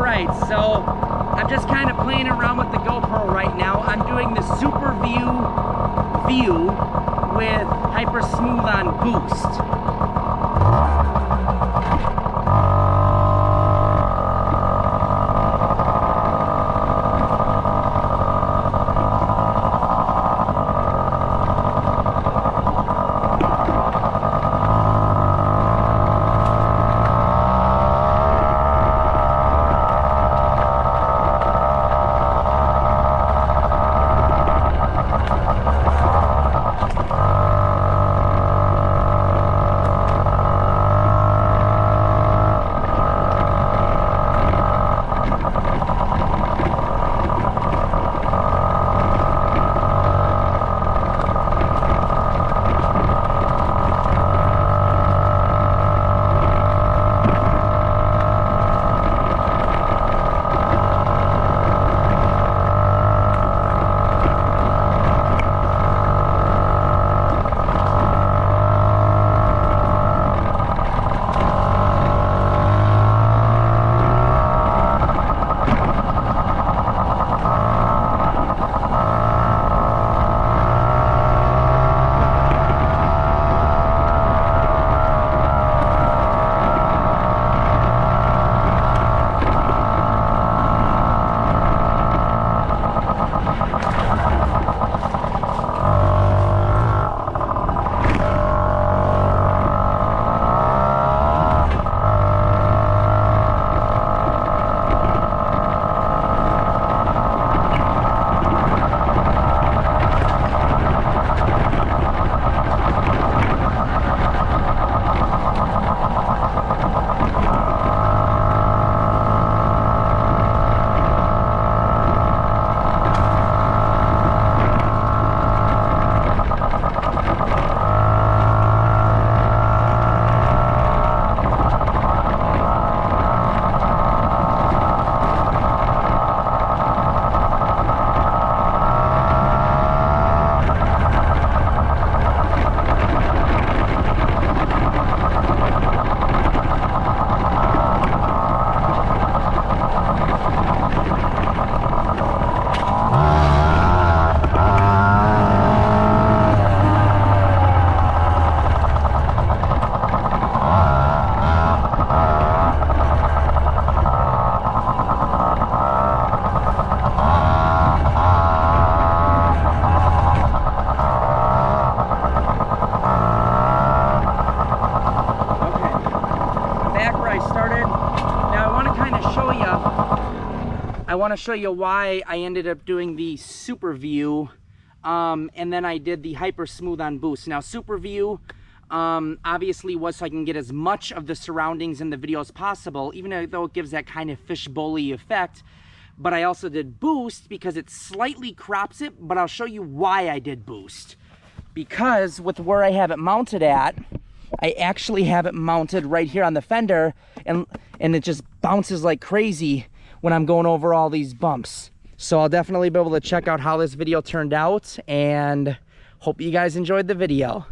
right, so I'm just kind of playing around with the GoPro right now. I'm doing the SuperView view with Hypersmooth on boost. I want to show you why I ended up doing the SuperView, and then I did the Hypersmooth on boost. Now SuperView obviously was so I can get as much of the surroundings in the video as possible, even though it gives that kind of fishbowl-y effect. But I also did boost because it slightly crops it, but I'll show you why I did boost. Because with where I have it mounted at, I actually have it mounted right here on the fender, and it just bounces like crazy when I'm going over all these bumps. So I'll definitely be able to check out how this video turned out, and hope you guys enjoyed the video.